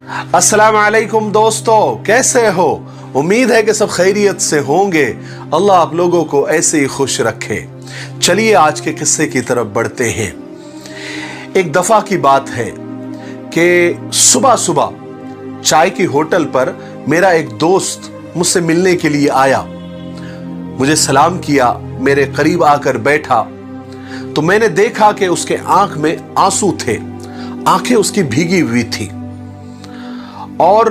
अस्सलाम वालेकुम दोस्तों, कैसे हो? उम्मीद है कि सब खैरियत से होंगे। अल्लाह आप लोगों को ऐसे ही खुश रखे। चलिए आज के किस्से की तरफ बढ़ते हैं। एक दफा की बात है कि सुबह सुबह चाय की होटल पर मेरा एक दोस्त मुझसे मिलने के लिए आया। मुझे सलाम किया, मेरे करीब आकर बैठा तो मैंने देखा कि उसके आंख में आंसू थे, आंखें उसकी भीगी हुई थी और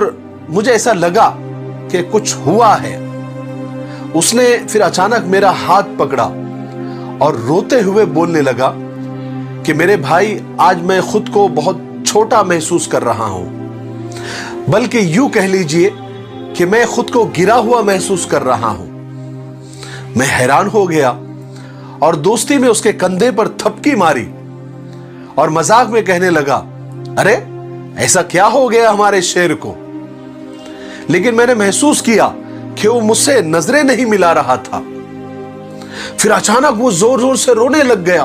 मुझे ऐसा लगा कि कुछ हुआ है। उसने फिर अचानक मेरा हाथ पकड़ा और रोते हुए बोलने लगा कि मेरे भाई, आज मैं खुद को बहुत छोटा महसूस कर रहा हूं, बल्कि यूं कह लीजिए कि मैं खुद को गिरा हुआ महसूस कर रहा हूं। मैं हैरान हो गया और दोस्ती में उसके कंधे पर थपकी मारी और मजाक में कहने लगा, अरे ऐसा क्या हो गया हमारे शेर को? लेकिन मैंने महसूस किया कि वो मुझसे नजरें नहीं मिला रहा था। फिर अचानक वो जोर जोर से रोने लग गया।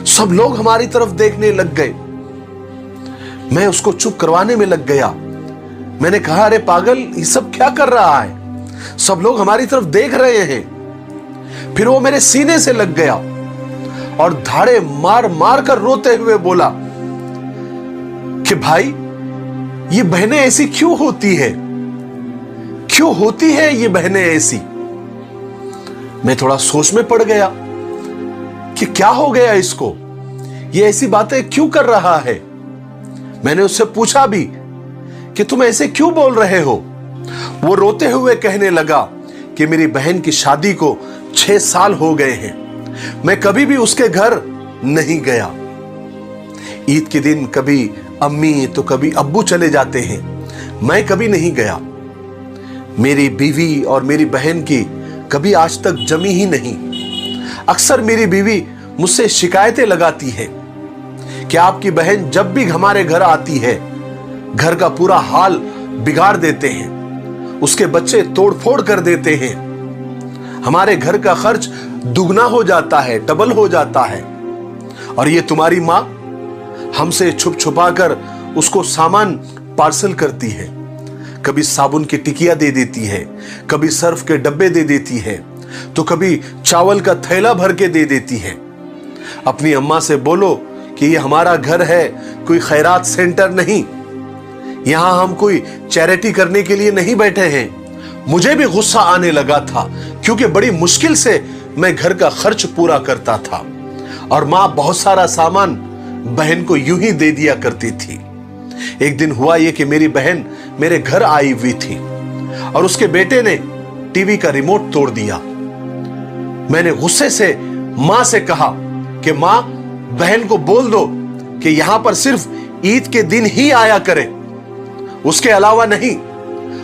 सब लोग हमारी तरफ देखने लग गए। मैं उसको चुप करवाने में लग गया। मैंने कहा, अरे पागल, ये सब क्या कर रहा है? सब लोग हमारी तरफ देख रहे हैं। फिर वो मेरे सीने से लग गया और धाड़े मार मार कर रोते हुए बोला कि भाई, ये बहनें ऐसी क्यों होती है? क्यों होती है ये बहनें ऐसी? मैं थोड़ा सोच में पड़ गया कि क्या हो गया इसको, ये ऐसी बातें क्यों कर रहा है। मैंने उससे पूछा भी कि तुम ऐसे क्यों बोल रहे हो? वो रोते हुए कहने लगा कि मेरी बहन की शादी को 6 साल हो गए हैं, मैं कभी भी उसके घर नहीं गया। ईद के दिन कभी अम्मी तो कभी अब्बू चले जाते हैं, मैं कभी नहीं गया। मेरी बीवी और मेरी बहन की कभी आज तक जमी ही नहीं। अक्सर मेरी बीवी मुझसे शिकायतें लगाती है कि आपकी बहन जब भी हमारे घर आती है, घर का पूरा हाल बिगाड़ देते हैं, उसके बच्चे तोड़फोड़ कर देते हैं, हमारे घर का खर्च दुगना हो जाता है, डबल हो जाता है। और ये तुम्हारी माँ हमसे छुप छुपा कर उसको सामान पार्सल करती है। कभी साबुन की टिकिया दे देती है, कभी सर्फ के डब्बे दे देती है, तो कभी चावल का थैला भर के दे देती है। अपनी अम्मा से बोलो कि ये हमारा घर है, कोई खैरात सेंटर नहीं, यहां हम कोई चैरिटी करने के लिए नहीं बैठे हैं। मुझे भी गुस्सा आने लगा था क्योंकि बड़ी मुश्किल से मैं घर का खर्च पूरा करता था और मां बहुत सारा सामान बहन को यूं ही दे दिया करती थी। एक दिन हुआ यह कि मेरी बहन मेरे घर आई हुई थी और उसके बेटे ने टीवी का रिमोट तोड़ दिया। मैंने गुस्से से मां से कहा कि मां, बहन को बोल दो कि यहां पर सिर्फ ईद के दिन ही आया करे, उसके अलावा नहीं।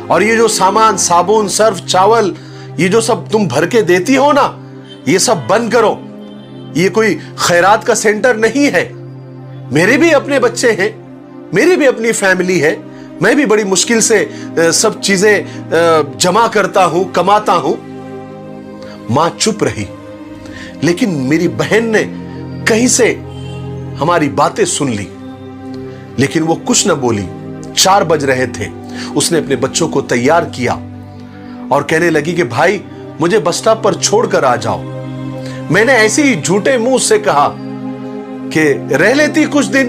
और ये जो सामान, साबुन, सर्फ, चावल, ये जो सब तुम भर के देती हो ना, ये सब बंद करो। ये कोई खैरात का सेंटर नहीं है। मेरे भी अपने बच्चे हैं, मेरी भी अपनी फैमिली है, मैं भी बड़ी मुश्किल से सब चीजें जमा करता हूं, कमाता हूं। मां चुप रही, लेकिन मेरी बहन ने कहीं से हमारी बातें सुन ली, लेकिन वो कुछ न बोली। 4 बज रहे थे। उसने अपने बच्चों को तैयार किया और कहने लगी कि भाई, मुझे बस स्टॉप पर छोड़कर आ जाओ। मैंने ऐसे ही झूठे मुंह से कहा कि रह लेती कुछ दिन,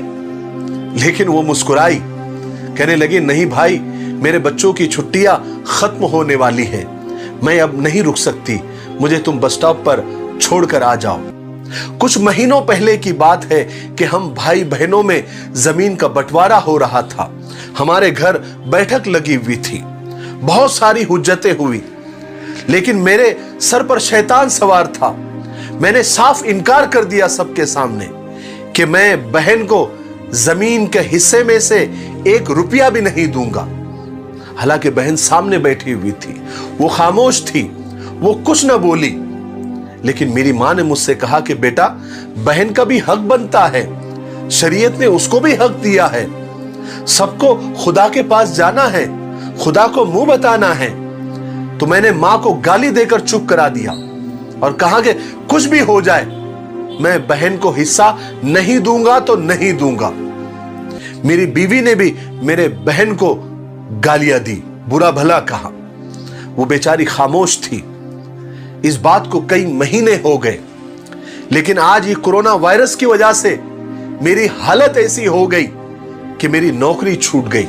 लेकिन वो मुस्कुराई, कहने लगी, नहीं भाई, मेरे बच्चों की छुट्टियां खत्म होने वाली हैं, मैं अब नहीं रुक सकती, मुझे तुम बस स्टॉप पर छोड़कर आ जाओ। कुछ महीनों पहले की बात है कि हम भाई बहनों में जमीन का बंटवारा हो रहा था। हमारे घर बैठक लगी हुई थी, बहुत सारी हुज्जतें हुई, लेकिन मेरे सर पर शैतान सवार था। मैंने साफ इनकार कर दिया सबके सामने कि मैं बहन को जमीन के हिस्से में से 1 रुपया भी नहीं दूंगा। हालांकि बहन सामने बैठी हुई थी, वो खामोश थी, वो कुछ न बोली। लेकिन मेरी मां ने मुझसे कहा कि बेटा, बहन का भी हक बनता है, शरीयत ने उसको भी हक दिया है, सबको खुदा के पास जाना है, खुदा को मुंह बताना है। तो मैंने मां को गाली देकर चुप करा दिया और कहा कि कुछ भी हो जाए, मैं बहन को हिस्सा नहीं दूंगा तो नहीं दूंगा। मेरी बीवी ने भी मेरे बहन को गालियां दी, बुरा भला कहा। वो बेचारी खामोश थी। इस बात को कई महीने हो गए, लेकिन आज ये कोरोना वायरस की वजह से मेरी हालत ऐसी हो गई कि मेरी नौकरी छूट गई।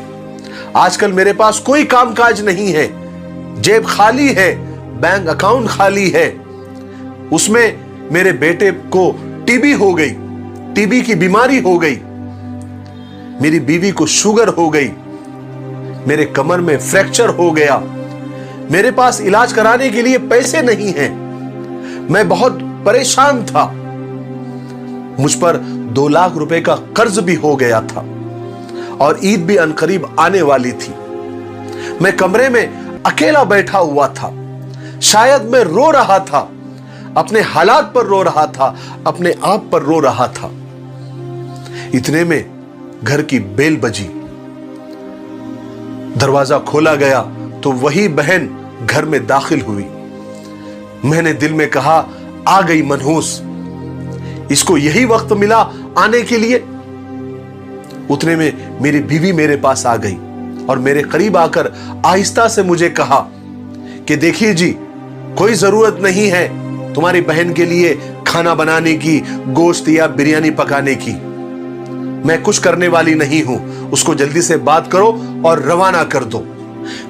आजकल मेरे पास कोई कामकाज नहीं है, जेब खाली है, बैंक अकाउंट खाली है। उसमें मेरे बेटे को टीबी हो गई, टीबी की बीमारी हो गई। मेरी बीवी को शुगर हो गई, मेरे कमर में फ्रैक्चर हो गया। मेरे पास इलाज कराने के लिए पैसे नहीं हैं। मैं बहुत परेशान था। मुझ पर 2 लाख रुपए का कर्ज भी हो गया था और ईद भी अनकरीब आने वाली थी। मैं कमरे में अकेला बैठा हुआ था। शायद मैं रो रहा था, अपने हालात पर रो रहा था, अपने आप पर रो रहा था। इतने में घर की बेल बजी। दरवाजा खोला गया तो वही बहन घर में दाखिल हुई। मैंने दिल में कहा, आ गई मनहूस, इसको यही वक्त मिला आने के लिए। उतने में मेरी बीवी मेरे पास आ गई और मेरे करीब आकर आहिस्ता से मुझे कहा कि देखिए जी, कोई जरूरत नहीं है तुम्हारी बहन के लिए खाना बनाने की, गोश्त या बिरयानी पकाने की। मैं कुछ करने वाली नहीं हूं, उसको जल्दी से बात करो और रवाना कर दो।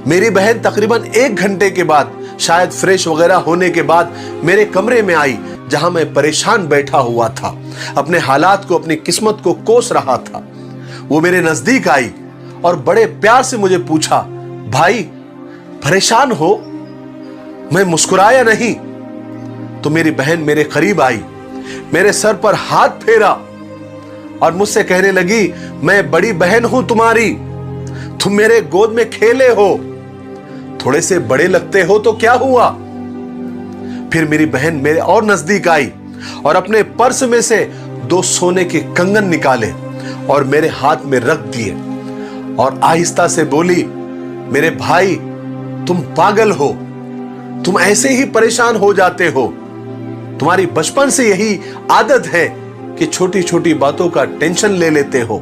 मेरी बहन तकरीबन 1 घंटे के बाद, शायद फ्रेश वगैरह होने के बाद, मेरे कमरे में आई जहां मैं परेशान बैठा हुआ था, अपने हालात को, अपनी किस्मत को कोस रहा था। वो मेरे नजदीक आई और बड़े प्यार से मुझे पूछा, भाई परेशान हो? मैं मुस्कुराया नहीं तो मेरी बहन मेरे करीब आई, मेरे सर पर हाथ फेरा और मुझसे कहने लगी, मैं बड़ी बहन हूं तुम्हारी, तुम मेरे गोद में खेले हो, थोड़े से बड़े लगते हो तो क्या हुआ। फिर मेरी बहन मेरे और नजदीक आई और अपने पर्स में से 2 सोने के कंगन निकाले और मेरे हाथ में रख दिए और आहिस्ता से बोली, मेरे भाई तुम पागल हो, तुम ऐसे ही परेशान हो जाते हो, तुम्हारी बचपन से यही आदत है कि छोटी छोटी बातों का टेंशन ले लेते हो।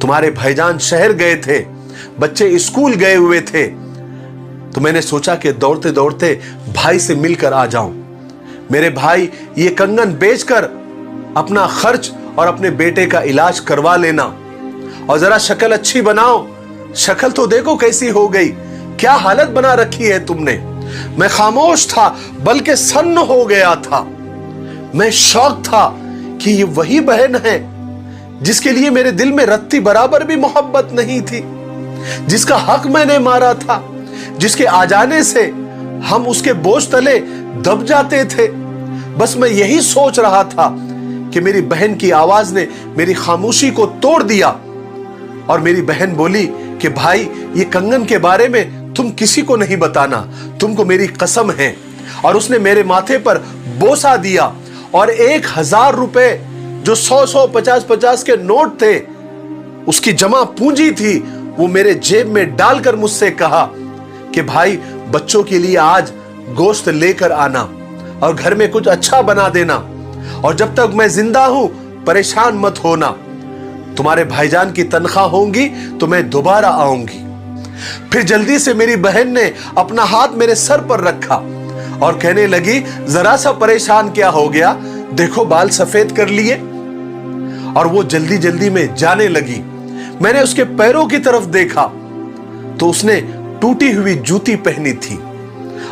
तुम्हारे भाईजान शहर गए थे, बच्चे स्कूल गए हुए थे, तो मैंने सोचा कि दौड़ते दौड़ते भाई से मिलकर आ जाऊं। मेरे भाई, ये कंगन बेचकर अपना खर्च और अपने बेटे का इलाज करवा लेना और जरा शक्ल अच्छी बनाओ। शक्ल तो देखो कैसी हो गई, क्या हालत बना रखी है तुमने। मैं खामोश था, बल्कि सन्न हो गया था। मैं शौक था कि ये वही बहन है जिसके लिए मेरे दिल में रत्ती बराबर भी मोहब्बत नहीं थी, जिसका हक मैंने मारा था, जिसके आ जाने से हम उसके बोझ तले दब जाते थे। बस मैं यही सोच रहा था कि मेरी बहन की आवाज ने मेरी खामोशी को तोड़ दिया और मेरी बहन बोली कि भाई, ये कंगन के बारे में तुम किसी को नहीं बताना, तुमको मेरी कसम है। और उसने मेरे माथे पर बोसा दिया और 1000 रुपए, जो 100-100, 50-50 के नोट थे, उसकी जमा पूंजी थी, वो मेरे जेब में डालकर मुझसे कहा कि भाई, बच्चों के लिए आज गोश्त लेकर आना और घर में कुछ अच्छा बना देना, और जब तक मैं जिंदा हूं परेशान मत होना। तुम्हारे भाईजान की तनख्वाह होंगी तो मैं दोबारा आऊंगी। फिर जल्दी से मेरी बहन ने अपना हाथ मेरे सर पर रखा और कहने लगी, जरा सा परेशान क्या हो गया, देखो बाल सफेद कर लिए। और वो जल्दी जल्दी में जाने लगी। मैंने उसके पैरों की तरफ देखा तो उसने टूटी हुई जूती पहनी थी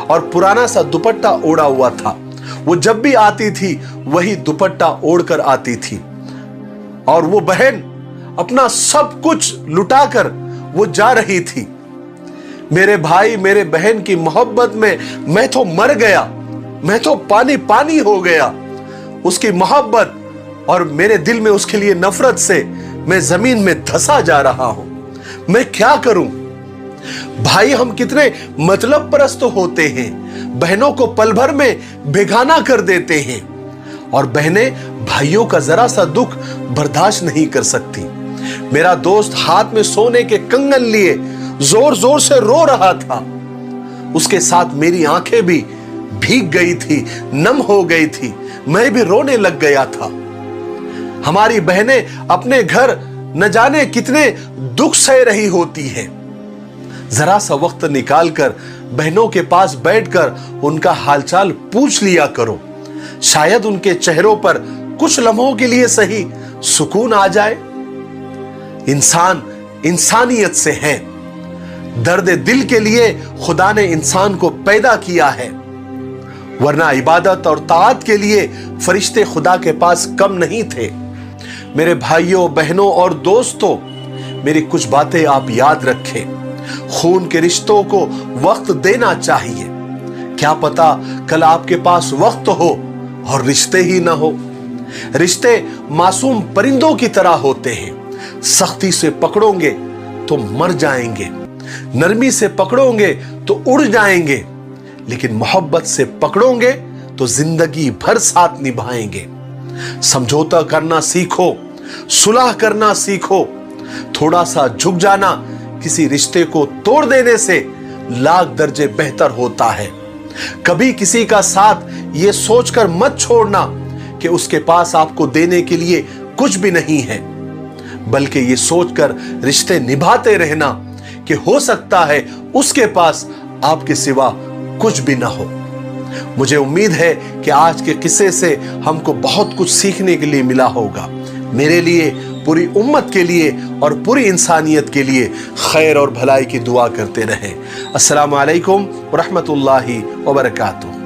और पुराना सा दुपट्टा ओढ़ा हुआ था। वो जब भी आती थी वही दुपट्टा ओढ़कर आती थी और वो बहन अपना सब कुछ लुटाकर वो जा रही थी। मेरे भाई, मेरे बहन की मोहब्बत में मैं तो मर गया, मैं तो पानी पानी हो गया। उसकी मोहब्बत और मेरे दिल में उसके लिए नफरत से मैं जमीन में धंसा जा रहा हूं। मैं क्या करूं? भाई, हम कितने मतलब परस्त होते हैं, बहनों को पल भर में बेगाना कर देते हैं और बहनें भाइयों का जरा सा दुख बर्दाश्त नहीं कर सकती। मेरा दोस्त हाथ में सोने के कंगन लिए जोर जोर से रो रहा था। उसके साथ मेरी आंखें भी भीग गई थी, नम हो गई थी, मैं भी रोने लग गया था। हमारी बहनें अपने घर न जाने कितने दुख सह रही होती हैं। जरा सा वक्त निकालकर बहनों के पास बैठकर उनका हालचाल पूछ लिया करो। शायद उनके चेहरों पर कुछ लम्हों के लिए सही सुकून आ जाए। इंसान इंसानियत से है। दर्द दिल के लिए खुदा ने इंसान को पैदा किया है, वरना इबादत और ताअत के लिए फरिश्ते खुदा के पास कम नहीं थे। मेरे भाइयों, बहनों और दोस्तों, मेरी कुछ बातें आप याद रखें। खून के रिश्तों को वक्त देना चाहिए। क्या पता कल आपके पास वक्त हो और रिश्ते ही ना हो। रिश्ते मासूम परिंदों की तरह होते हैं। सख्ती से पकड़ोगे तो मर जाएंगे, नरमी से पकड़ोगे तो उड़ जाएंगे, लेकिन मोहब्बत से पकड़ोगे तो जिंदगी भर साथ निभाएंगे। समझौता करना सीखो, सुलह करना सीखो। थोड़ा सा झुक जाना किसी रिश्ते को तोड़ देने से लाख दर्जे बेहतर होता है। कभी किसी का साथ ये सोचकर मत छोड़ना कि उसके पास आपको देने के लिए कुछ भी नहीं है, बल्कि ये सोचकर रिश्ते निभाते रहना कि हो सकता है उसके पास आपके सिवा कुछ भी ना हो। मुझे उम्मीद है कि आज के किस्से से हमको बहुत कुछ सीखने के लिए मिला होगा। मेरे लिए, पूरी उम्मत के लिए और पूरी इंसानियत के लिए खैर और भलाई की दुआ करते रहें। अस्सलामु अलैकुम व रहमतुल्लाहि व बरकातुहू।